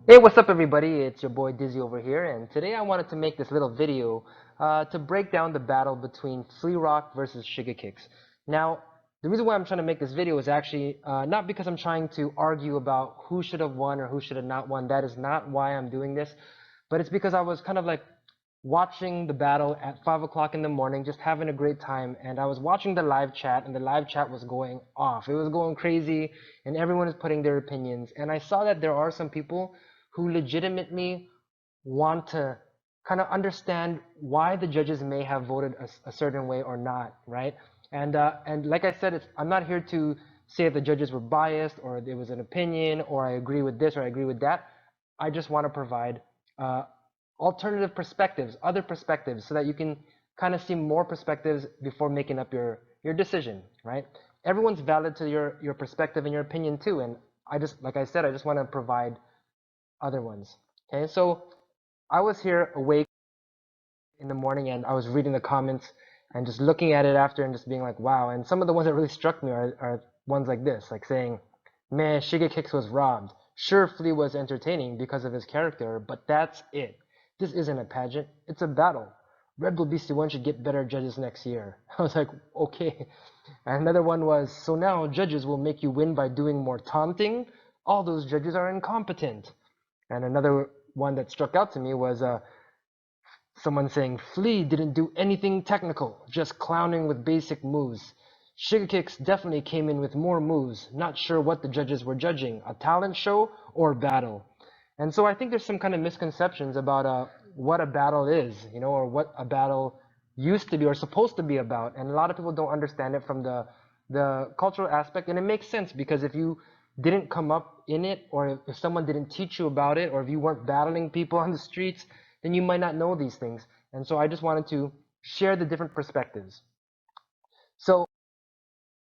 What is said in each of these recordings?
Hey, what's up everybody? It's your boy Dyzee over here, and today I wanted to make this little video to break down the battle between Flearock versus Shigekix. Now, the reason why I'm trying to make this video is actually not because I'm trying to argue about who should have won or who should have not won. That is not why I'm doing this, but it's because I was kind of like watching the battle at 5 o'clock in the morning, just having a great time. And I was watching the live chat, and the live chat was going off. It was going crazy, and everyone is putting their opinions. And I saw that there are some people who legitimately want to kind of understand why the judges may have voted a certain way or not, right? And like I said, I'm not here to say if the judges were biased or there was an opinion or I agree with this or I agree with that. I just want to provide uh, alternative perspectives, other perspectives, so that you can kind of see more perspectives before making up your decision, right? Everyone's valid to your perspective and your opinion too, and I just like I said, I just want to provide other ones. Okay, so I was here awake in the morning and I was reading the comments and just looking at it after and just being like, wow. And some of the ones that really struck me are ones like this, like saying, man, Shigekix was robbed. Sure, Flea was entertaining because of his character, but that's it. This isn't a pageant, it's a battle. Red Bull Beastie 1 should get better judges next year. I was like, okay. And another one was, so now judges will make you win by doing more taunting? All those judges are incompetent. And another one that struck out to me was someone saying Flea didn't do anything technical, just clowning with basic moves. Shigekix definitely came in with more moves, not sure what the judges were judging, a talent show or battle. And so I think there's some kind of misconceptions about what a battle is, or what a battle used to be or supposed to be about. And a lot of people don't understand it from the cultural aspect. And it makes sense because if you didn't come up in it, or if someone didn't teach you about it, or if you weren't battling people on the streets, then you might not know these things. And so I just wanted to share the different perspectives. So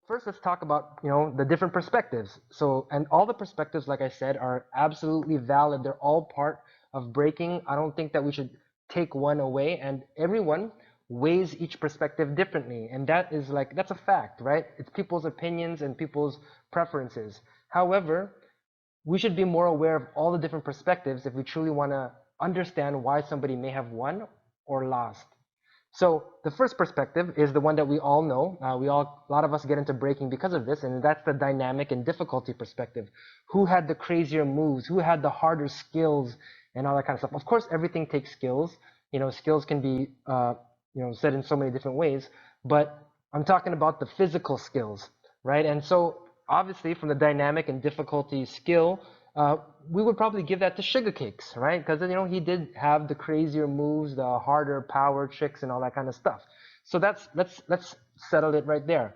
first, let's talk about the different perspectives. So, and all the perspectives, like I said, are absolutely valid. They're all part of breaking. I don't think that we should take one away, and everyone weighs each perspective differently, and that's a fact, right? It's people's opinions and people's preferences. However, we should be more aware of all the different perspectives if we truly want to understand why somebody may have won or lost. So the first perspective is the one that we all know. A lot of us get into breaking because of this, and that's the dynamic and difficulty perspective. Who had the crazier moves? Who had the harder skills and all that kind of stuff? Of course, everything takes skills. Skills can be said in so many different ways, but I'm talking about the physical skills, right? And so obviously, from the dynamic and difficulty skill, uh, we would probably give that to Shigekix, right? Because he did have the crazier moves, the harder power tricks, and all that kind of stuff. So let's settle it right there.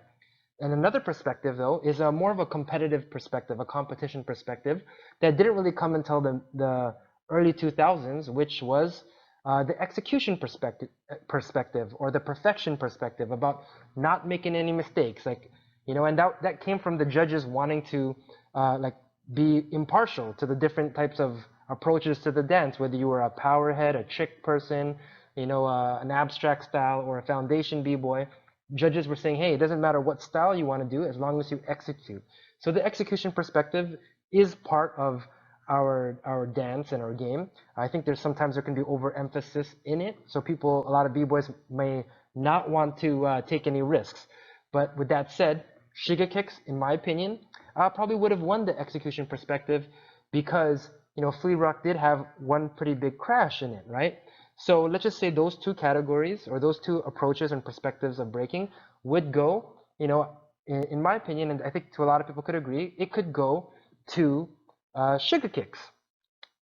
And another perspective, though, is more of a competitive perspective, a competition perspective that didn't really come until the early 2000s, which was the execution perspective or the perfection perspective about not making any mistakes, and that came from the judges wanting to like be impartial to the different types of approaches to the dance, whether you were a powerhead, a trick person, an abstract style, or a foundation b-boy. Judges were saying, hey, it doesn't matter what style you want to do as long as you execute. So the execution perspective is part of our dance and our game. I think sometimes there can be overemphasis in it, so a lot of b-boys may not want to take any risks. But with that said, Shigekix, in my opinion, probably would have won the execution perspective because Flearock did have one pretty big crash in it, right? So let's just say those two categories or those two approaches and perspectives of breaking would go, in my opinion, and I think to a lot of people could agree, it could go to Shigekix.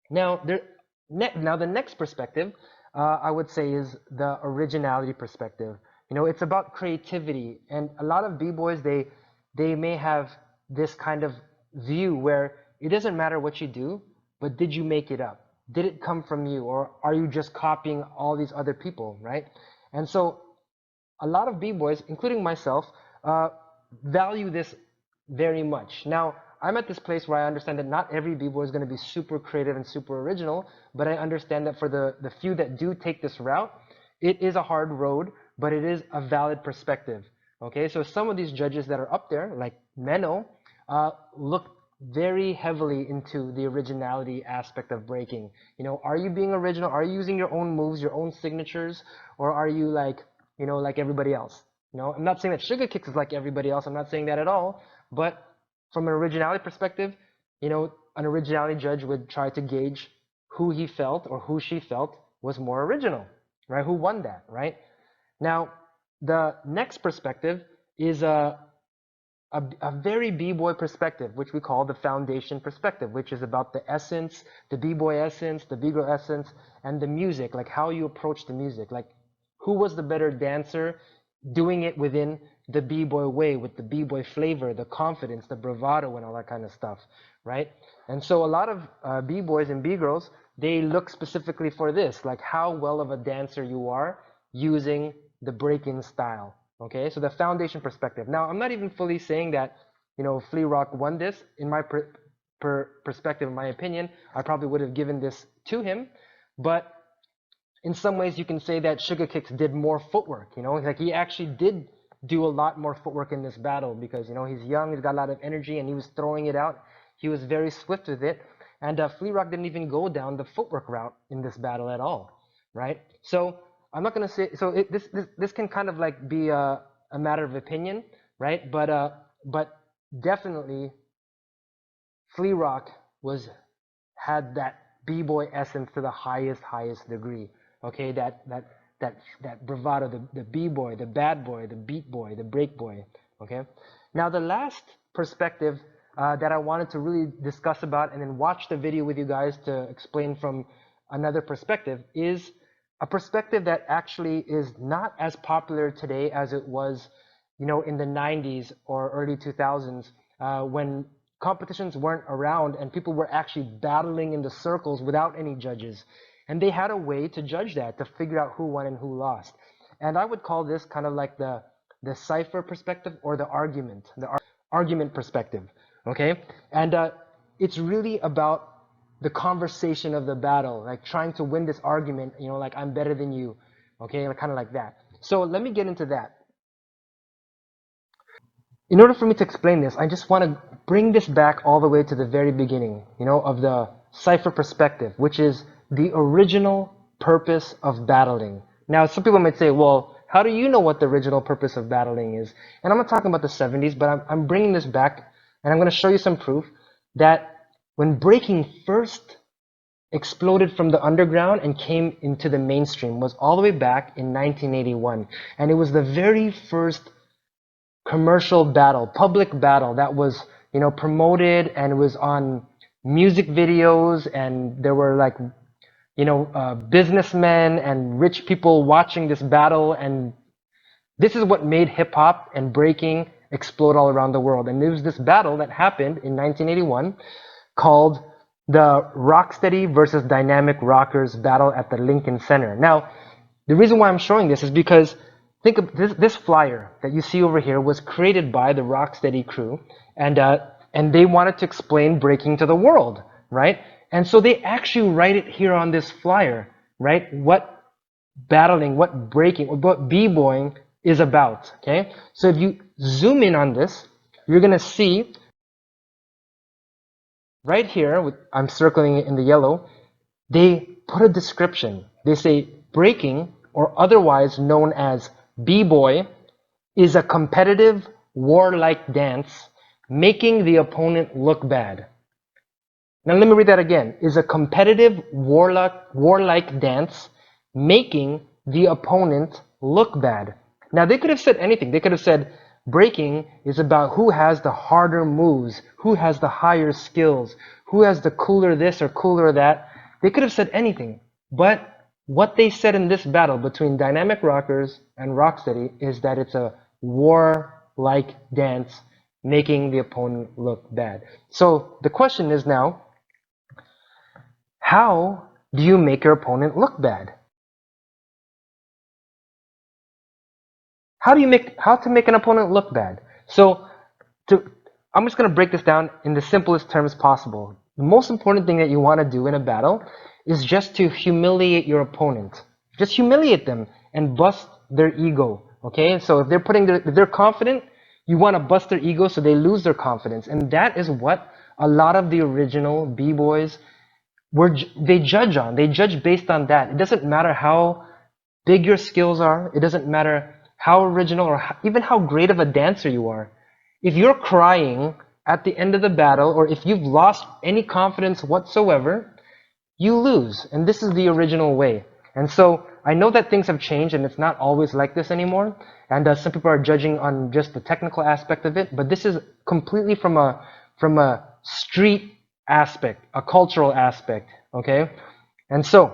Now, now the next perspective, I would say, is the originality perspective. It's about creativity, and a lot of b-boys they may have this kind of view where it doesn't matter what you do, but did you make it up? Did it come from you, or are you just copying all these other people, right? And so a lot of b-boys, including myself, uh, value this very much. Now, I'm at this place where I understand that not every b-boy is going to be super creative and super original, but I understand that for the few that do take this route, it is a hard road, but it is a valid perspective. Okay, so some of these judges that are up there, like Menno, look very heavily into the originality aspect of breaking. You know, are you being original? Are you using your own moves, your own signatures, or are you like, you know, like everybody else? You know, I'm not saying that Shigekix is like everybody else. I'm not saying that at all. But from an originality perspective, you know, an originality judge would try to gauge who he felt or who she felt was more original, right? Who won that, right? Now, the next perspective is a very b-boy perspective, which we call the foundation perspective, which is about the essence, the b-boy essence, the b-girl essence, and the music, like how you approach the music, like who was the better dancer doing it within the b-boy way, with the b-boy flavor, the confidence, the bravado, and all that kind of stuff, right? And so a lot of b-boys and b-girls, they look specifically for this, like how well of a dancer you are using the break-in style. Okay, so the foundation perspective. Now, I'm not even fully saying that, you know, Flearock won this. In my perspective, in my opinion, I probably would have given this to him. But in some ways, you can say that Shigekix did more footwork. You know, like he actually did do a lot more footwork in this battle because, you know, he's young, he's got a lot of energy, and he was throwing it out. He was very swift with it. And Flearock didn't even go down the footwork route in this battle at all, right? So I'm not gonna say so. This can kind of like be a matter of opinion, right? But definitely, Flearock had that b-boy essence to the highest degree. Okay, that bravado, the b-boy, the bad boy, the beat boy, the break boy. Okay, now the last perspective that I wanted to really discuss about and then watch the video with you guys to explain from another perspective is a perspective that actually is not as popular today as it was, you know, in the 90s or early 2000s when competitions weren't around and people were actually battling in the circles without any judges. And they had a way to judge that, to figure out who won and who lost. And I would call this kind of like the cipher perspective or the argument perspective. Okay? And it's really about the conversation of the battle, like trying to win this argument, you know, like I'm better than you. Okay? Like, kind of like that. So let me get into that. In order for me to explain this, I just want to bring this back all the way to the very beginning, you know, of the cipher perspective, which is the original purpose of battling. Now, some people might say, well, how do you know what the original purpose of battling is? And I'm not talking about the 70s, but I'm bringing this back, and I'm going to show you some proof that when breaking first exploded from the underground and came into the mainstream was all the way back in 1981. And it was the very first commercial battle, public battle that was, you know, promoted and was on music videos, and there were like, you know, businessmen and rich people watching this battle, and this is what made hip hop and breaking explode all around the world. And there was this battle that happened in 1981 called the Rocksteady versus Dynamic Rockers battle at the Lincoln Center. Now, the reason why I'm showing this is because think of this flyer that you see over here was created by the Rocksteady crew, and they wanted to explain breaking to the world, right? And so they actually write it here on this flyer, right? What battling, what breaking, what b-boying is about, okay? So if you zoom in on this, you're gonna see right here, I'm circling it in the yellow, they put a description. They say breaking, or otherwise known as b-boy, is a competitive, warlike dance making the opponent look bad. Now let me read that again. Is a competitive, warlike dance making the opponent look bad. Now they could have said anything. They could have said breaking is about who has the harder moves, who has the higher skills, who has the cooler this or cooler that. They could have said anything. But what they said in this battle between Dynamic Rockers and Rocksteady is that it's a war-like dance making the opponent look bad. So the question is now, how do you make your opponent look bad? How to make an opponent look bad? So I'm just going to break this down in the simplest terms possible. The most important thing that you want to do in a battle is just to humiliate your opponent. Just humiliate them and bust their ego. Okay? So if they're confident, you want to bust their ego so they lose their confidence. And that is what a lot of the original b-boys they judge based on that. It doesn't matter how big your skills are. It doesn't matter how original or even how great of a dancer you are. If you're crying at the end of the battle, or if you've lost any confidence whatsoever, you lose. And this is the original way. And so I know that things have changed and it's not always like this anymore. And some people are judging on just the technical aspect of it, but this is completely from a street aspect, a cultural aspect. Okay, and so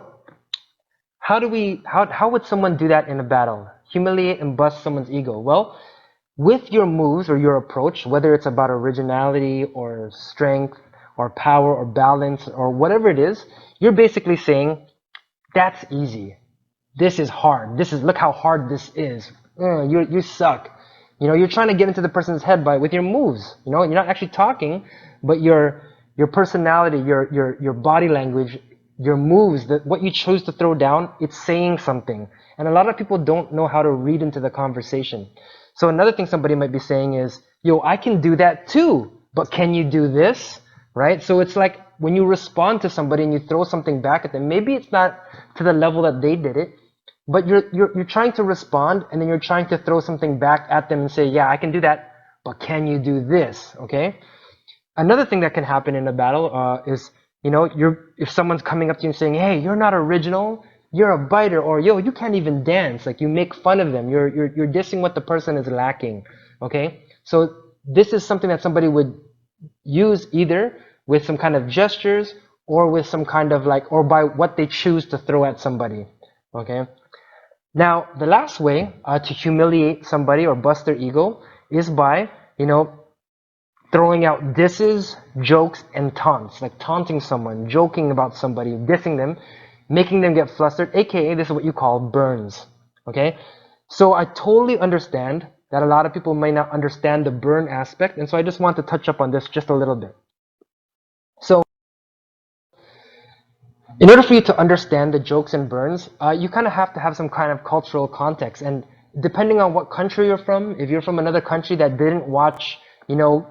how would someone do that in a battle? Humiliate and bust someone's ego? Well, with your moves or your approach, whether it's about originality or strength or power or balance or whatever it is, you're basically saying, that's easy. This is hard. Look how hard this is. You suck. You know, you're trying to get into the person's head with your moves. You know, you're not actually talking, but your personality, your body language, your moves, what you choose to throw down, it's saying something. And a lot of people don't know how to read into the conversation. So another thing somebody might be saying is, yo, I can do that too, but can you do this? Right? So it's like when you respond to somebody and you throw something back at them, maybe it's not to the level that they did it, but you're trying to respond and then you're trying to throw something back at them and say, yeah, I can do that, but can you do this? Okay? Another thing that can happen in a battle is, you know, if someone's coming up to you and saying, hey, you're not original, you're a biter, or yo, you can't even dance. Like, you make fun of them. You're dissing what the person is lacking. Okay? So this is something that somebody would use either with some kind of gestures or with some kind of or by what they choose to throw at somebody. Okay? Now, the last way to humiliate somebody or bust their ego is by, you know, throwing out disses, jokes, and taunts, like taunting someone, joking about somebody, dissing them, making them get flustered, aka this is what you call burns. Okay? So I totally understand that a lot of people may not understand the burn aspect, and so I just want to touch up on this just a little bit. So in order for you to understand the jokes and burns, you kind of have to have some kind of cultural context, and depending on what country you're from, if you're from another country that didn't watch, you know,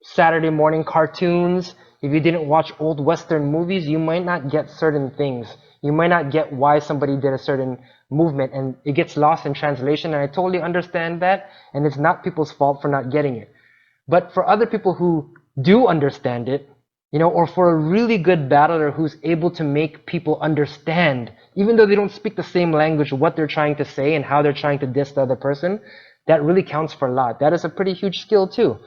Saturday morning cartoons, if you didn't watch old Western movies, you might not get certain things. You might not get why somebody did a certain movement, and it gets lost in translation, and I totally understand that, and it's not people's fault for not getting it. But for other people who do understand it, you know, or for a really good battler who's able to make people understand, even though they don't speak the same language, what they're trying to say and how they're trying to diss the other person, that really counts for a lot. That is a pretty huge skill too,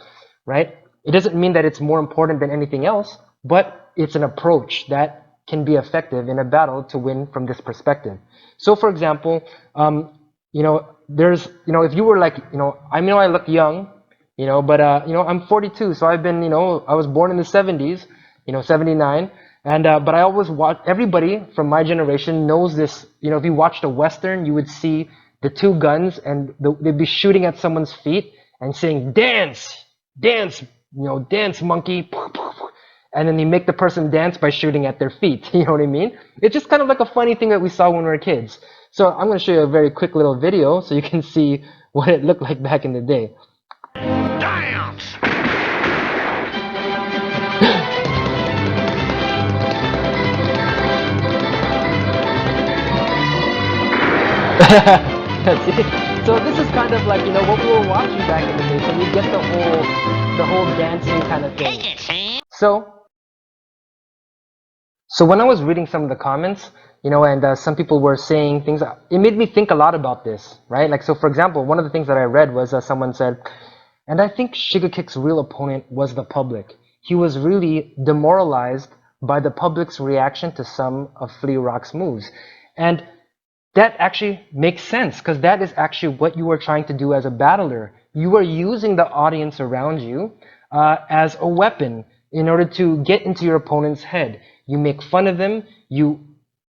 right? It doesn't mean that it's more important than anything else, but it's an approach that can be effective in a battle to win from this perspective. So for example, you know, if you were like, you know, I know I look young, you know, but you know, I'm 42, so I've been, you know, I was born in the 70s, you know, 79, and but I always watch, everybody from my generation knows this, you know, if you watched a Western, you would see the two guns and they'd be shooting at someone's feet and saying, dance, dance, you know, dance monkey, and then you make the person dance by shooting at their feet. You know what I mean? It's just kind of like a funny thing that we saw when we were kids. So I'm going to show you a very quick little video so you can see what it looked like back in the day. Dance! So this is kind of like, you know, what we were watching back in the day. So we get the whole dancing kind of thing. So when I was reading some of the comments, you know, and some people were saying things, it made me think a lot about this, right? Like, so for example, one of the things that I read was someone said, and I think Shigekix's real opponent was the public. He was really demoralized by the public's reaction to some of Flearock's moves. And that actually makes sense, because that is actually what you are trying to do as a battler. You are using the audience around you as a weapon in order to get into your opponent's head. You make fun of them, you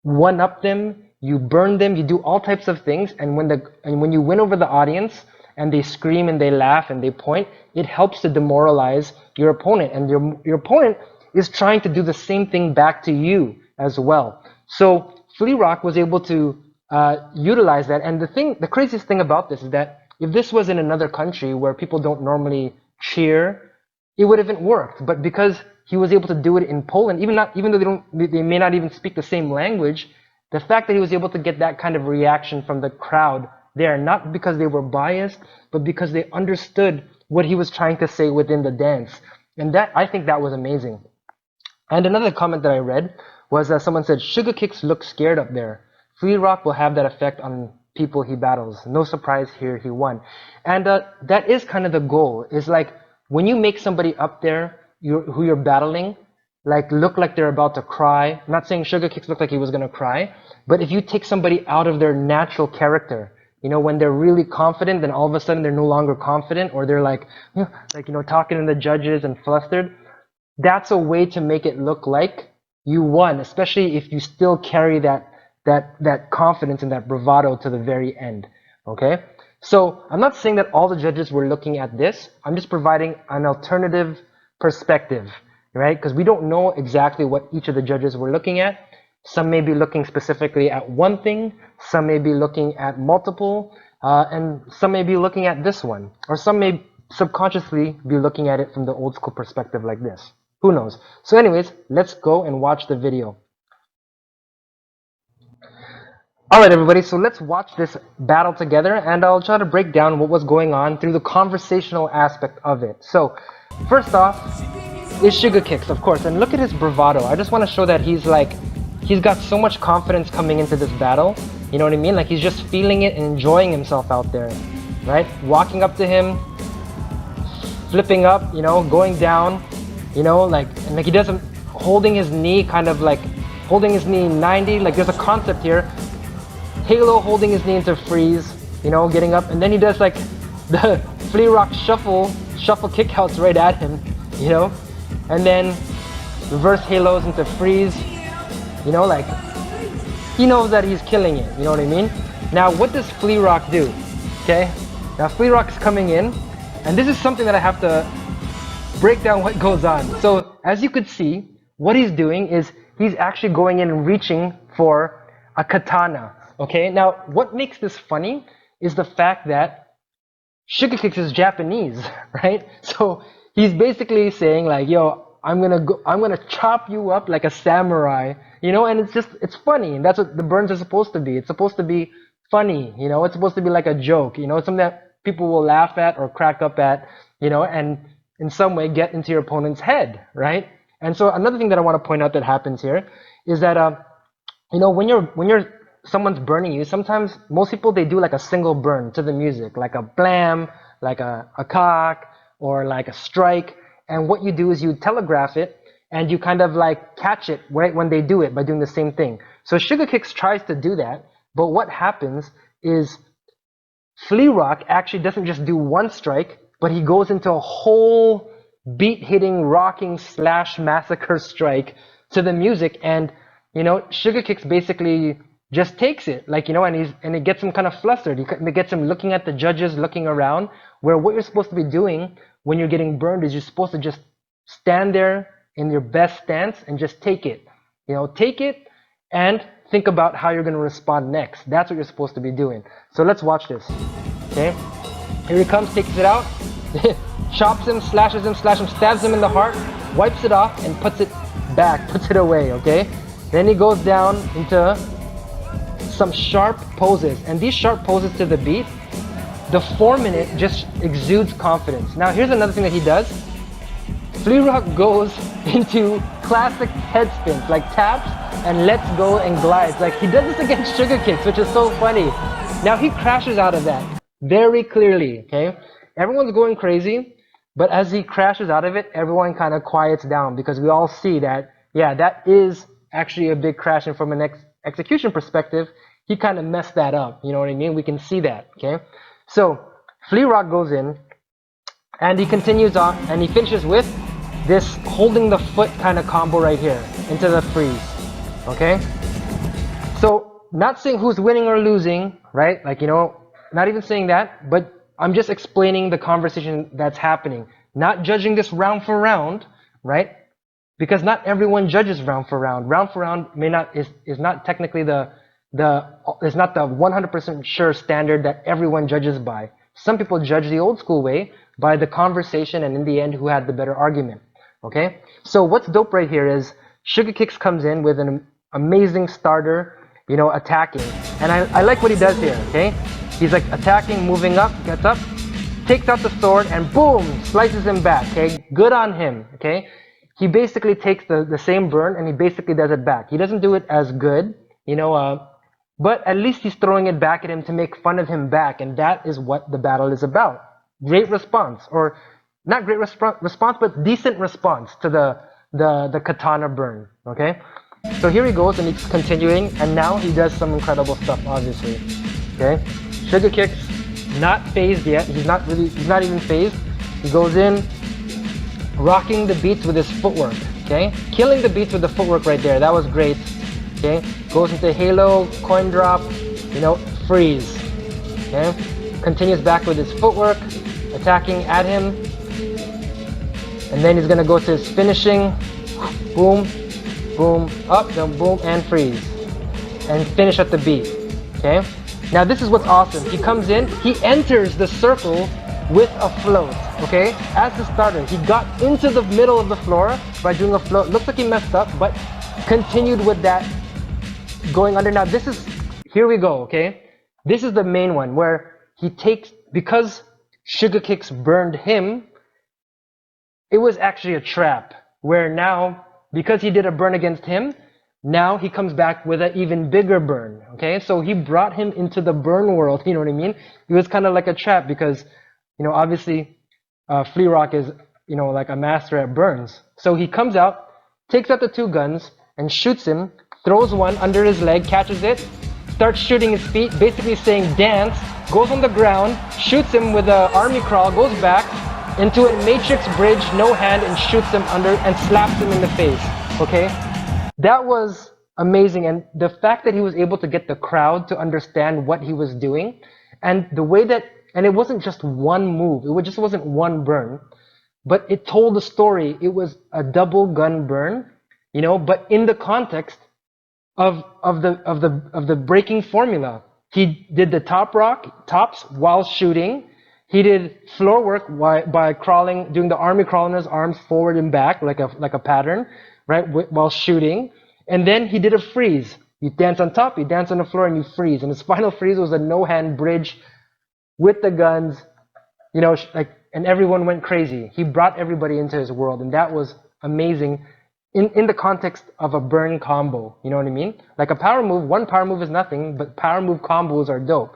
one-up them, you burn them, you do all types of things, and when you win over the audience and they scream and they laugh and they point, it helps to demoralize your opponent, and your opponent is trying to do the same thing back to you as well. So Flearock was able to utilize that, and the craziest thing about this is that if this was in another country where people don't normally cheer, it would have worked. But because he was able to do it in Poland, even though they may not even speak the same language. The fact that he was able to get that kind of reaction from the crowd there, not because they were biased, but because they understood what he was trying to say within the dance. And that, I think that was amazing. And another comment that I read was that someone said, Shigekix looks scared up there. Flearock will have that effect on people he battles. No surprise here, he won. And that is kind of the goal, is like when you make somebody up there who you're battling, like look like they're about to cry. I'm not saying Shigekix looked like he was going to cry, but if you take somebody out of their natural character, you know, when they're really confident, then all of a sudden they're no longer confident, or they're like talking to the judges and flustered. That's a way to make it look like you won, especially if you still carry that confidence and that bravado to the very end. Okay? So I'm not saying that all the judges were looking at this. I'm just providing an alternative perspective, right? Because we don't know exactly what each of the judges were looking at. Some may be looking specifically at one thing, some may be looking at multiple, and some may be looking at this one, or some may subconsciously be looking at it from the old school perspective like this. Who knows? So anyways, let's go and watch the video. Alright everybody, so let's watch this battle together, and I'll try to break down what was going on through the conversational aspect of it. So, first off is Shigekix, of course, and look at his bravado. I just want to show that he's got so much confidence coming into this battle. You know what I mean? Like he's just feeling it and enjoying himself out there, right? Walking up to him, flipping up, you know, going down, you know, like he doesn't, holding his knee, kind of like holding his knee 90, like there's a concept here. Halo holding his knee into freeze, you know, getting up, and then he does like the Flearock shuffle kickouts right at him, you know, and then reverse halos into freeze, you know, like he knows that he's killing it, you know what I mean? Now what does Flearock do? Okay, now Flearock's coming in, and this is something that I have to break down what goes on. So as you could see, what he's doing is he's actually going in and reaching for a katana. Okay, now what makes this funny is the fact that Shigekix is Japanese, right? So he's basically saying like, yo, I'm gonna chop you up like a samurai, you know, and it's funny, and that's what the burns are supposed to be. It's supposed to be funny, you know, it's supposed to be like a joke, you know, something that people will laugh at or crack up at, you know, and in some way get into your opponent's head, right? And so another thing that I want to point out that happens here is that you know, when someone's burning you, sometimes most people, they do like a single burn to the music, like a blam, like a cock, or like a strike. And what you do is you telegraph it, and you kind of like catch it right when they do it by doing the same thing. So Shigekix tries to do that, but what happens is Flearock actually doesn't just do one strike, but he goes into a whole beat-hitting, rocking slash massacre strike to the music, and you know, Shigekix basically just takes it, like, you know, and it gets him kind of flustered. It gets him looking at the judges, looking around, where what you're supposed to be doing when you're getting burned is you're supposed to just stand there in your best stance and just take it. You know, take it and think about how you're going to respond next. That's what you're supposed to be doing. So let's watch this. Okay, here he comes, takes it out, chops him, slashes him, stabs him in the heart, wipes it off, and puts it back, puts it away. Okay, then he goes down into some sharp poses, and these sharp poses to the beat, the 4-minute just exudes confidence. Now here's another thing that he does. Flearock goes into classic head spins, like taps and lets go and glides. Like he does this against Shigekix, which is so funny. Now he crashes out of that very clearly, okay? Everyone's going crazy, but as he crashes out of it, everyone kind of quiets down, because we all see that, yeah, that is actually a big crash, and from an execution perspective, he kind of messed that up, you know what I mean? We can see that, okay? So Flearock goes in, and he continues on, and he finishes with this holding the foot kind of combo right here into the freeze, okay? So not saying who's winning or losing, right? Like, you know, not even saying that, but I'm just explaining the conversation that's happening, not judging this round for round, right? Because not everyone judges round for round. Round for round is not technically is not the 100% sure standard that everyone judges by. Some people judge the old school way by the conversation, and in the end, who had the better argument. Okay, so what's dope right here is Shigekix comes in with an amazing starter, you know, attacking, and I like what he does here. Okay, he's like attacking, moving up, gets up, takes out the sword, and boom, slices him back. Okay, good on him. Okay, he basically takes the same burn and he basically does it back. He doesn't do it as good, you know, but at least he's throwing it back at him to make fun of him back, and that is what the battle is about. Great response, or not great response, but decent response to the katana burn. Okay, so here he goes and he's continuing, and now he does some incredible stuff, obviously. Okay, Shigekix, not phased yet. He's not even phased. He goes in, rocking the beats with his footwork. Okay, killing the beats with the footwork right there. That was great. Okay, goes into halo, coin drop, you know, freeze. Okay, continues back with his footwork, attacking at him, and then he's gonna go to his finishing. Boom, boom, up, then boom, and freeze, and finish at the beat. Okay, now this is what's awesome. He comes in, he enters the circle with a float. Okay, as the starter, he got into the middle of the floor by doing a float. Looks like he messed up, but continued with that going under. Now this is, here we go. Okay, this is the main one where he takes, because Shigekix burned him, it was actually a trap, where now, because he did a burn against him, now he comes back with an even bigger burn. Okay, so he brought him into the burn world, you know what I mean? It was kind of like a trap because, you know, obviously Flearock is, you know, like a master at burns. So he comes out, takes out the two guns and shoots him, throws one under his leg, catches it, starts shooting his feet, basically saying dance, goes on the ground, shoots him with an army crawl, goes back into a matrix bridge, no hand, and shoots him under and slaps him in the face. Okay, that was amazing. And the fact that he was able to get the crowd to understand what he was doing, and the way that, and it wasn't just one move, just wasn't one burn, but it told a story. It was a double gun burn, you know, but in the context of the breaking formula. He did the tops while shooting. He did floor work by crawling, doing the army crawl on his arms forward and back like a pattern, right, while shooting. And then he did a freeze. You dance on top, you dance on the floor, and you freeze. And his final freeze was a no-hand bridge with the guns, you know, and everyone went crazy. He brought everybody into his world, and that was amazing in the context of a burn combo. You know what I mean? Like a power move, one power move is nothing, but power move combos are dope.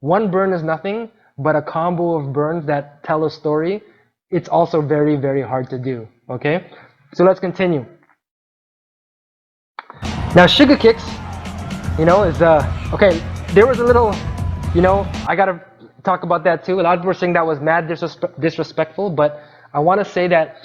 One burn is nothing, but a combo of burns that tell a story, it's also very, very hard to do. Okay? So let's continue. Now Shigekix, you know, is okay, there was a little, you know, I gotta talk about that too. A lot of people were saying that was mad disrespectful, but I want to say that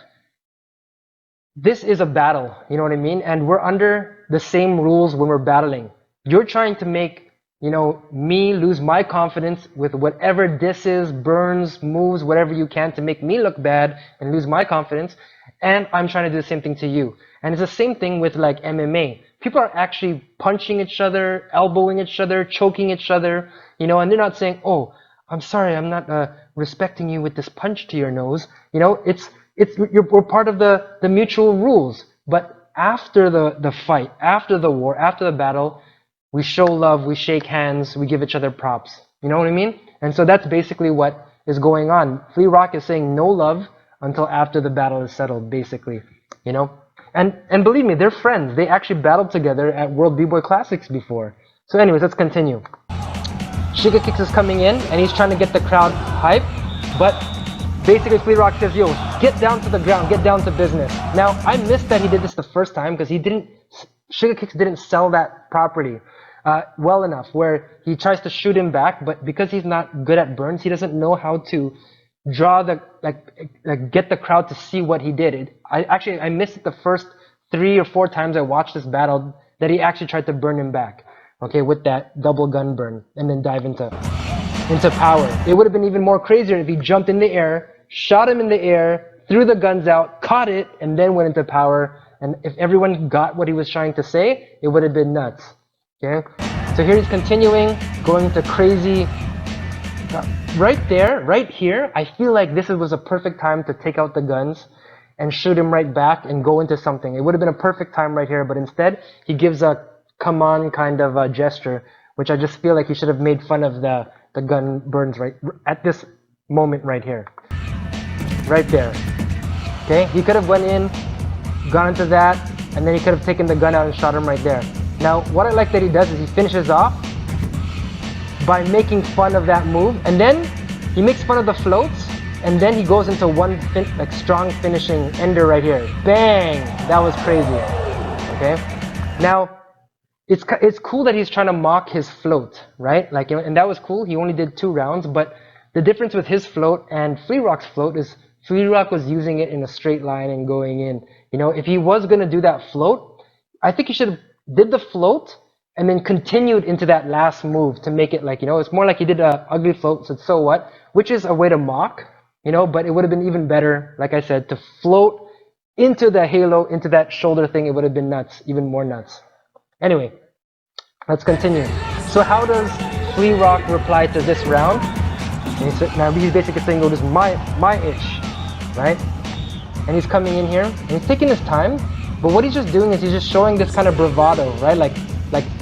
this is a battle, you know what I mean? And we're under the same rules when we're battling. You're trying to make, you know, me lose my confidence with whatever disses, burns, moves, whatever you can to make me look bad and lose my confidence. And I'm trying to do the same thing to you. And it's the same thing with like MMA. People are actually punching each other, elbowing each other, choking each other, you know, and they're not saying, oh, I'm sorry, I'm not respecting you with this punch to your nose. You know, we're part of the mutual rules. But after the fight, after the war, after the battle, we show love, we shake hands, we give each other props. You know what I mean? And so that's basically what is going on. Flearock is saying no love until after the battle is settled, basically. You know? And believe me, they're friends. They actually battled together at World B-Boy Classics before. So anyways, let's continue. Shigekix is coming in and he's trying to get the crowd hype, but basically Flearock says, yo, get down to the ground, get down to business. Now, I missed that he did this the first time because Shigekix didn't sell that property well enough, where he tries to shoot him back, but because he's not good at burns, he doesn't know how to draw get the crowd to see what he did. I missed it the first 3 or 4 times I watched this battle that he actually tried to burn him back, okay, with that double gun burn and then dive into power. It would have been even more crazier if he jumped in the air, shot him in the air, threw the guns out, caught it, and then went into power. And if everyone got what he was trying to say, it would have been nuts. Okay, so here he's continuing, going to crazy. Right there, right here, I feel like this was a perfect time to take out the guns and shoot him right back and go into something. It would have been a perfect time right here, but instead he gives a come on kind of a gesture, which I just feel like he should have made fun of the gun burns right at this moment right here. Right there. Okay, he could have went in, gone into that, and then he could have taken the gun out and shot him right there. Now, what I like that he does is he finishes off by making fun of that move, and then he makes fun of the floats, and then he goes into one like strong finishing ender right here. Bang! That was crazy. Okay. Now, it's cool that he's trying to mock his float, right? Like, you know, and that was cool. He only did 2 rounds, but the difference with his float and Flearock's float is Flearock was using it in a straight line and going in. You know, if he was gonna do that float, I think he should have did the float and then continued into that last move to make it like, you know, it's more like he did a ugly float, so what? Which is a way to mock, you know, but it would have been even better, like I said, to float into the halo, into that shoulder thing. It would have been nuts, even more nuts. Anyway, let's continue. So how does Flearock reply to this round? Now he's basically saying, oh, this is my itch, right? And he's coming in here, and he's taking his time, but what he's just doing is he's just showing this kind of bravado, right? Like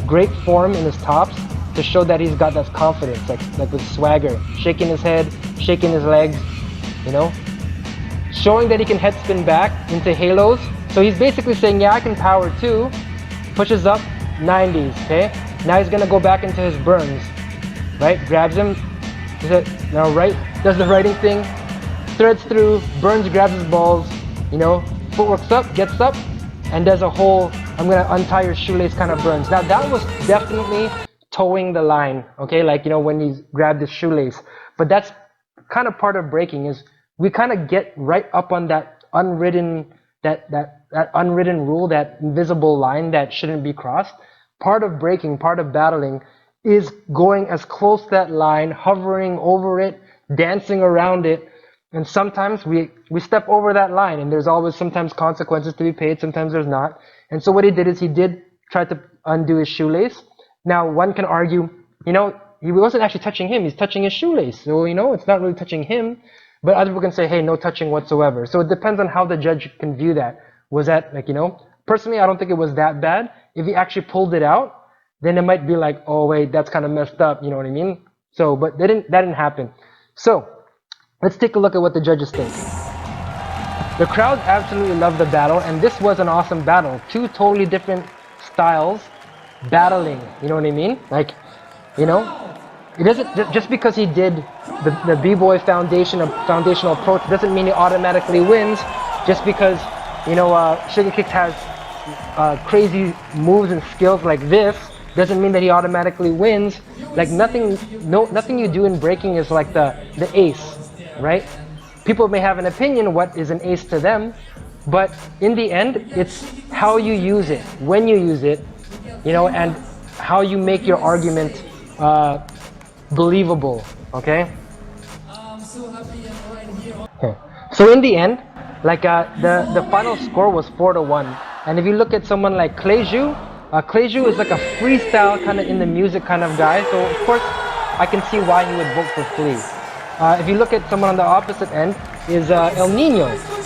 great form in his tops to show that he's got that confidence, like with swagger, shaking his head, shaking his legs, you know, showing that he can head spin back into halos. So he's basically saying, yeah, I can power too. Pushes up 90s. Okay, now he's gonna go back into his burns, right? Grabs him, now right, does the writing thing, threads through, burns, grabs his balls, you know, footworks up, gets up, and does a whole I'm gonna untie your shoelace kind of burns. Now that was definitely towing the line, okay, like, you know, when he grabbed his shoelace. But that's kind of part of breaking, is we kind of get right up on that unwritten unwritten rule, that invisible line that shouldn't be crossed. Part of breaking, part of battling is going as close to that line, hovering over it, dancing around it. And sometimes we step over that line, and there's always sometimes consequences to be paid, sometimes there's not. And so what he did is he did try to undo his shoelace. Now one can argue, you know, he wasn't actually touching him, he's touching his shoelace. So, you know, it's not really touching him. But other people can say, hey, no touching whatsoever. So it depends on how the judge can view that. Was that, like, you know, personally, I don't think it was that bad. If he actually pulled it out, then it might be like, oh wait, that's kind of messed up, you know what I mean? So, but that didn't happen. So let's take a look at what the judges think. The crowd absolutely loved the battle, and this was an awesome battle. 2 totally different styles battling, you know what I mean? Like, you know, it doesn't, just because he did the B-boy foundational approach doesn't mean he automatically wins. Just because, you know, Shigekix has crazy moves and skills like this doesn't mean that he automatically wins. Like nothing you do in breaking is like the ace, right? People may have an opinion what is an ace to them, but in the end, it's how you use it, when you use it, you know, and how you make your argument believable. Okay. Okay. So in the end, like the final score was 4-1, and if you look at someone like Clayju, Clayju is like a freestyle kind of in the music kind of guy. So of course, I can see why he would vote for Flea. If you look at someone on the opposite end, is El Nino,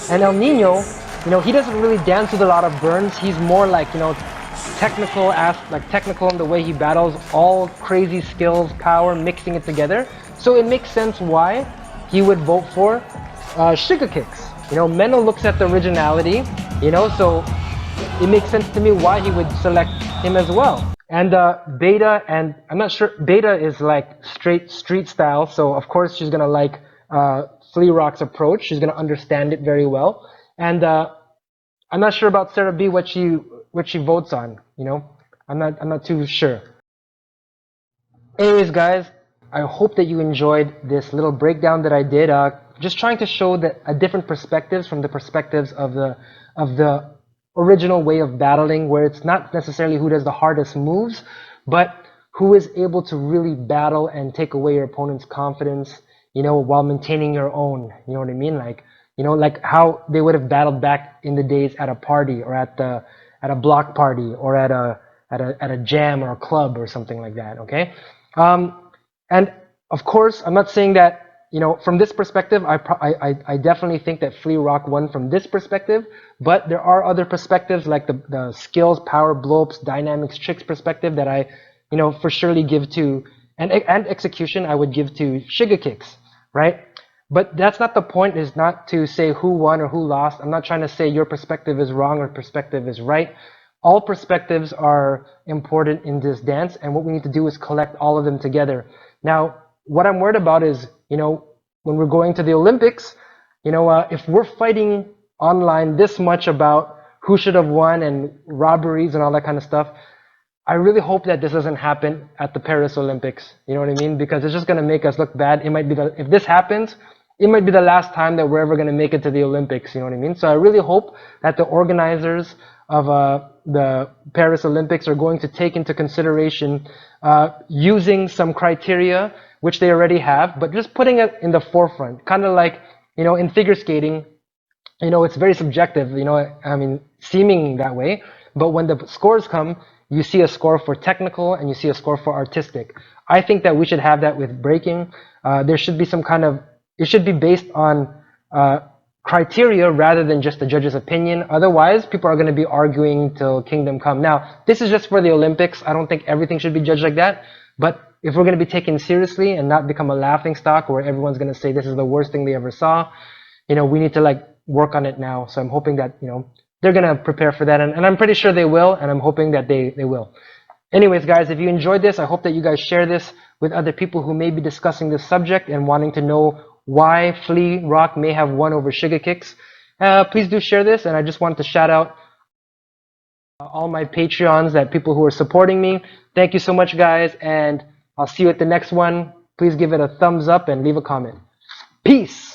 and El Nino, you know, he doesn't really dance with a lot of burns. He's more like, you know, technical in the way he battles, all crazy skills, power, mixing it together. So it makes sense why he would vote for Shigekix. You know, Menno looks at the originality, you know, so it makes sense to me why he would select him as well. And Beta, and I'm not sure, Beta is like straight street style, so of course she's gonna like Flearock's approach. She's gonna understand it very well. And I'm not sure about Sarah B, what she votes on, you know. I'm not too sure. Anyways, guys, I hope that you enjoyed this little breakdown that I did. Just trying to show that different perspectives from the perspectives of the original way of battling, where it's not necessarily who does the hardest moves, but who is able to really battle and take away your opponent's confidence, you know, while maintaining your own. You know what I mean? Like, you know, like how they would have battled back in the days at a party, or at a block party, or at a jam or a club or something like that. Okay, and of course, I'm not saying that you know, from this perspective, I definitely think that Flearock won from this perspective, but there are other perspectives like the skills, power, blow-ups, dynamics, tricks perspective that I, you know, for surely give to, and execution I would give to Shigekix, right? But that's not the point, is not to say who won or who lost. I'm not trying to say your perspective is wrong or perspective is right. All perspectives are important in this dance, and what we need to do is collect all of them together. Now, what I'm worried about is, you know, when we're going to the Olympics, you know, if we're fighting online this much about who should have won and robberies and all that kind of stuff, I really hope that this doesn't happen at the Paris Olympics. You know what I mean? Because it's just going to make us look bad. It might be if this happens, it might be the last time that we're ever going to make it to the Olympics. You know what I mean? So I really hope that the organizers of the Paris Olympics are going to take into consideration using some criteria, which they already have, but just putting it in the forefront. Kind of like, you know, in figure skating, you know, it's very subjective, you know, I mean, seeming that way. But when the scores come, you see a score for technical and you see a score for artistic. I think that we should have that with breaking. There should be some kind of, it should be based on criteria rather than just the judge's opinion. Otherwise, people are going to be arguing till kingdom come. Now, this is just for the Olympics. I don't think everything should be judged like that. But if we're going to be taken seriously and not become a laughing stock where everyone's going to say this is the worst thing they ever saw, you know, we need to like work on it now. So I'm hoping that, you know, they're going to prepare for that. And I'm pretty sure they will. And I'm hoping that they will. Anyways, guys, if you enjoyed this, I hope that you guys share this with other people who may be discussing this subject and wanting to know why Flearock may have won over Shigekix. Please do share this. And I just wanted to shout out all my Patreons, that people who are supporting me. Thank you so much, guys. And I'll see you at the next one. Please give it a thumbs up and leave a comment. Peace.